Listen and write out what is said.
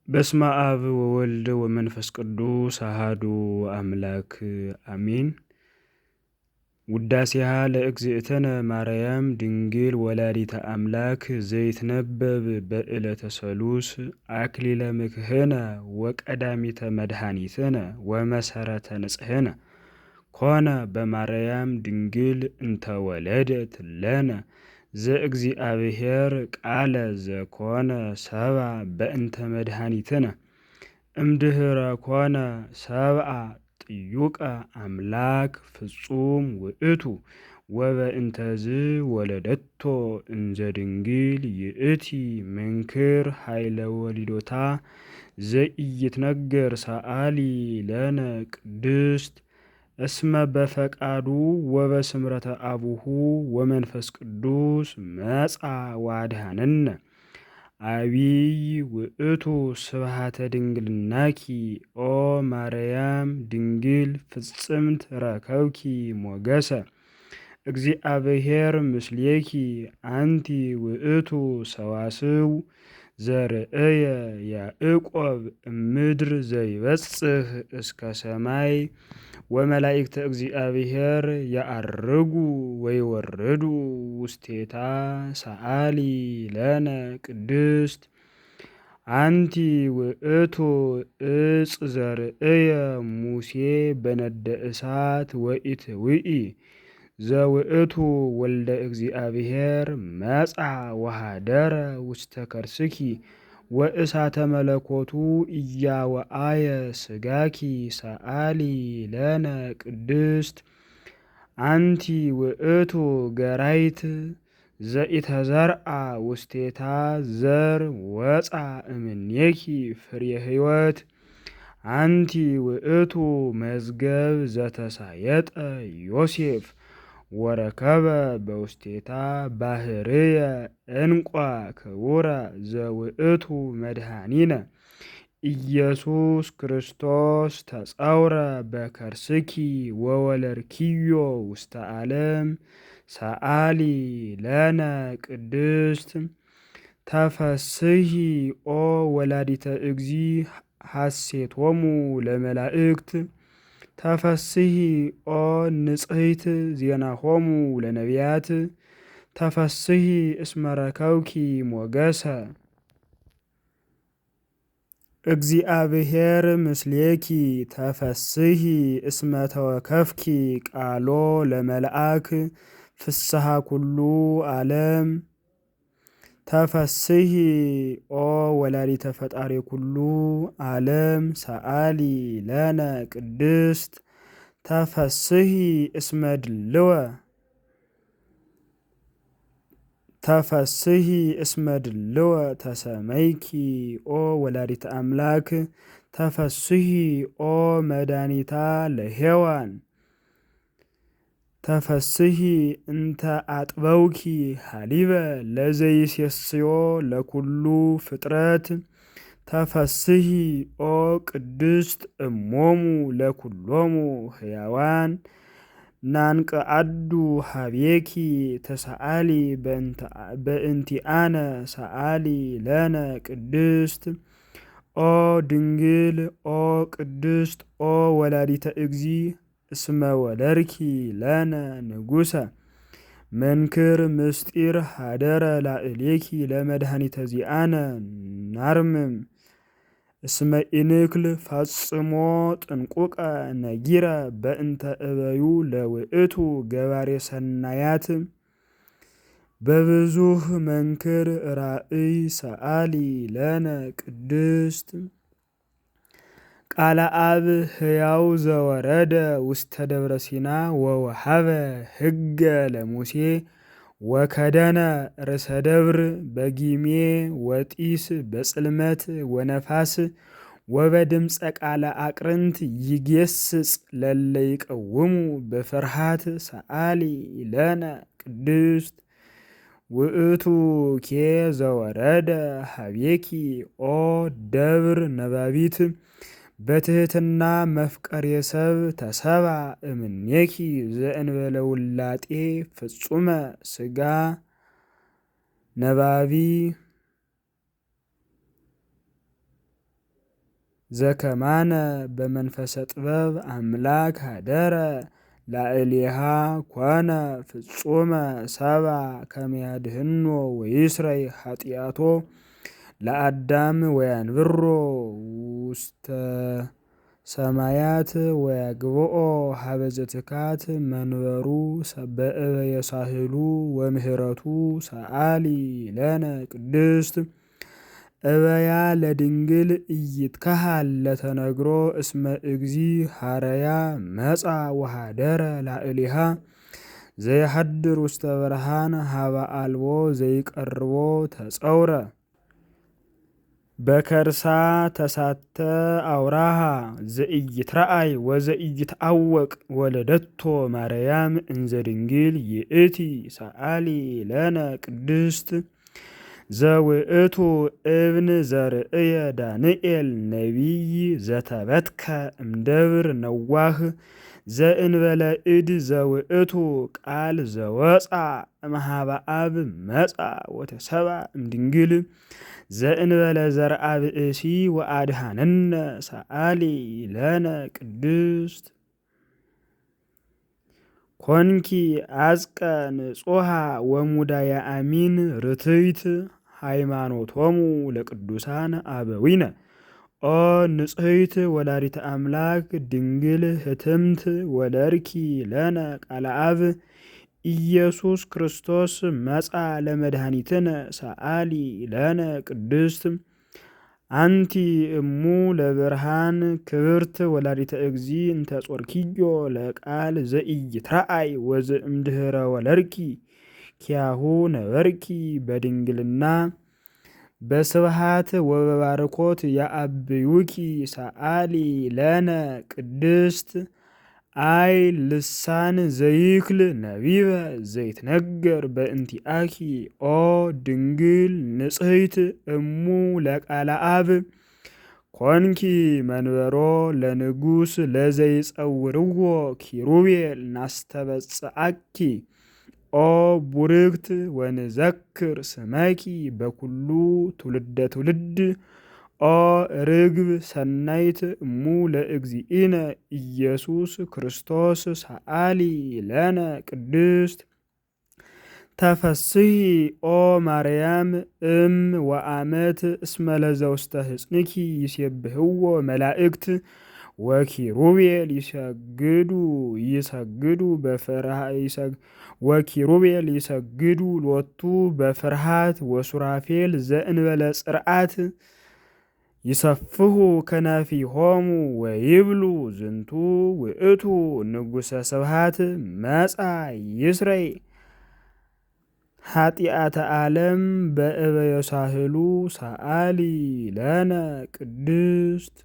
በስመ አብ ወወልድ ወመንፈስ ቅዱስ አሐዱ አምላክ አሜን። ውዳሴሃ ለእግዝእትነ ማርያም ድንግል ወላዲተ አምላክ ዘይትነበብ በዕለተ ሰሉስ አክሊለ ምክህነ ወቀዳሚተ መድኃኒትነ ወመሰረተ ንጽሕነ ኮነ በማርያም ድንግል እንተወለደት ለነ ዘእግዚአብሔር ቃለ ዘኮነ ሰብአ በእንተ መድኃኒትነ እምድኅረ ኮነ ሰብአ ጥዩቀ አምላክ ፍጹም ውእቱ ወበእንተዝ ወለደቶ እንዘ ድንግል ይእቲ መንክር ኃይለ ወሊዶታ ዘኢይትነገር ሰአሊ ለነ ቅድስት እስመ በፈቃዱ ወበስምረተ አቡሁ ወመንፈስ ቅዱስ መጻ ዋድኀነነ። አቢይ ውእቱ ስብሐተ ድንግልናኪ ኦ ማርያም ድንግል ፍጽምት ረከብኪ ሞገሰ እግዚአብሔር ምስሌኪ አንቲ ውእቱ ሰዋስው ዘርእየ ያዕቆብ እምድር ዘይበጽሕ እስከ ሰማይ ወመላእክተ እግዚአብሔር ያዐርጉ ወይወርዱ ውስቴታ ሰአሊ ለነ ቅድስት አንቲ ውእቱ ዕፅ ዘርእየ ሙሴ በነደ እሳት ወኢትውኢ ዘውእቱ ወልደ እግዚአብሔር መጻ ወኀደረ ውስተ ከርስኪ ወእሳተ መለኮቱ ኢያወአየ ሥጋኪ ሰአሊ ለነ ቅድስት አንቲ ውእቱ ገራይት ዘኢተዘርአ ውስቴታ ዘር ወፃ እምኔኪ ፍሬ ሕይወት አንቲ ውእቱ መዝገብ ዘተሳየጠ ዮሴፍ ወረከበ በውስቴታ ባህርየ ዕንቋ ክቡረ ዘውእቱ መድኃኒነ ኢየሱስ ክርስቶስ ተጸውረ በከርስኪ ወወለድኪዮ ውስተ ዓለም ሰአሊ ለነ ቅድስት ተፈስሒ ኦ ወላዲተ እግዚ ሐሴቶሙ ለመላእክት ተፈስሒ ኦ ንጽሕት ዜናሆሙ ለነቢያት ተፈስሒ እስመ ረከብኪ ሞገሰ እግዚአብሔር ምስሌኪ ተፈስሒ እስመ ተወከፍኪ ቃሎ ለመልአክ ፍስሐ ኩሉ ዓለም ተፈስሒ ኦ ወላዲተ ፈጣሪ ኩሉ ዓለም ሰአሊ ለነ ቅድስት ተፈስሒ እስመ ድልወ ተፈስሒ እስመ ድልወ ተሰመይኪ ኦ ወላዲተ አምላክ ተፈስሒ ኦ መድኃኒታ ለሔዋን ተፈስሒ እንተ አጥበውኪ ሀሊበ ለዘይሴስዮ ለኩሉ ፍጥረት ተፈስሒ ኦ ቅድስት እሞሙ ለኩሎሙ ሕያዋን ናንቀአዱ ሀቤኪ ተሰአሊ በእንቲአነ ሰአሊ ለነ ቅድስት ኦ ድንግል ኦ ቅድስት ኦ ወላዲተ እግዚ እስመ ወለድኪ ለነ ንጉሰ መንክር ምስጢር ሀደረ ላዕሌኪ ለመድኃኒተ ዚአነ ናርምም እስመ ኢንክል ፈጽሞ ጥንቁቀ ነጊረ በእንተ እበዩ ለውእቱ ገባሬ ሰናያት በብዙህ መንክር ራእይ ሰአሊ ለነ ቅድስት ቃለ አብ ሕያው ዘወረደ ውስተ ደብረ ሲና ወወሃበ ሕገ ለሙሴ ወከደነ ርእሰ ደብር በጊሜ ወጢስ በጽልመት ወነፋስ ወበድምፀ ቃለ አቅርንት ይጌስጽ ለለ ይቀውሙ በፍርሃት ሰአሊ ለነ ቅድስት ውእቱ ኬ ዘወረደ ሀቤኪ ኦ ደብር ነባቢት በትህትና መፍቀሬ ሰብ ተሰባ እምኔኪ ዘእንበለ ውላጤ ፍጹመ ሥጋ ነባቢ ዘከማነ በመንፈሰ ጥበብ አምላክ ሀደረ ላዕሌሃ ኮነ ፍጹመ ሰባ ከመያድህኖ ወይስረይ ኃጢአቶ ለአዳም ወያንብሮ ውስተ ሰማያት ወያግብኦ ሀበዘ ትካት መንበሩ በእበየ ሳህሉ ወምህረቱ ሰአሊ ለነ ቅድስት እበያ ለድንግል ኢይትከሃል ለተነግሮ እስመ እግዚ ሐረያ መጻ ወሃደረ ላዕሌሃ ዘይሐድር ውስተ ብርሃን ሀበ አልቦ ዘይቀርቦ ተጸውረ በከርሳ ተሳተ አውራሃ ዘኢይትረአይ ወዘኢይትአወቅ ወለደቶ ማርያም እንዘ ድንግል ይእቲ ሰአሊ ለነ ቅድስት ዘውእቱ እብን ዘርእየ ዳንኤል ነቢይ ዘተበትከ እምደብር ነዋህ ዘእንበለ እድ ዘውእቱ ቃል ዘወፃ እምኀበ አብ መጻ ወተሰባ እምድንግል ዘእንበለ ዘርአ ብእሲ ወአድኀነነ ሰአሊ ለነ ቅድስት ኮንኪ አዝቀ ንጹሃ ወሙዳየ አሚን ርትይት ሃይማኖቶሙ ለቅዱሳን አበዊነ ኦ ንጽሕት ወላዲተ አምላክ ድንግል ህትምት ወለርኪ ለነ ቃለ አብ ኢየሱስ ክርስቶስ መጻ ለመድኃኒትነ ሰአሊ ለነ ቅድስት አንቲ እሙ ለብርሃን ክብርት ወላዲተ እግዚ እንተ ጾርኪዮ ለቃል ዘኢይትረአይ ወዘእምድኅረ ወለርኪ ኪያሁ ነበርኪ በድንግልና በስብሃት ወበባርኮት ያአብዩኪ ሰአሊ ለነ ቅድስት አይ ልሳን ዘይክል ነቢበ ዘይትነገር በእንቲአኪ ኦ ድንግል ንጽሕት እሙ ለቃለ አብ ኮንኪ መንበሮ ለንጉሥ ለዘይጸውርዎ ኪሩቤል ናስተበጽአኪ ኦ ቡርክት ወንዘክር ስመኪ በኩሉ ትውልደ ትውልድ ኦ ርግብ ሰናይት እሙ ለእግዚእነ ኢየሱስ ክርስቶስ ሰአሊ ለነ ቅድስት ተፈስሒ ኦ ማርያም እም ወአመት እስመ ለዘውስተ ሕፅንኪ ይሴብሕዎ መላእክት ወኪሩቤል ወኪሩቤል ይሰግዱ ሎቱ በፍርሃት ወሱራፌል ዘእንበለ ጽርዓት ይሰፍሑ ከናፊሆሙ ወይብሉ ዝንቱ ውእቱ ንጉሠ ስብሐት መጻ ይስረይ ኃጢአተ ዓለም በእበየ ሳህሉ ሰአሊ ለነ ቅድስት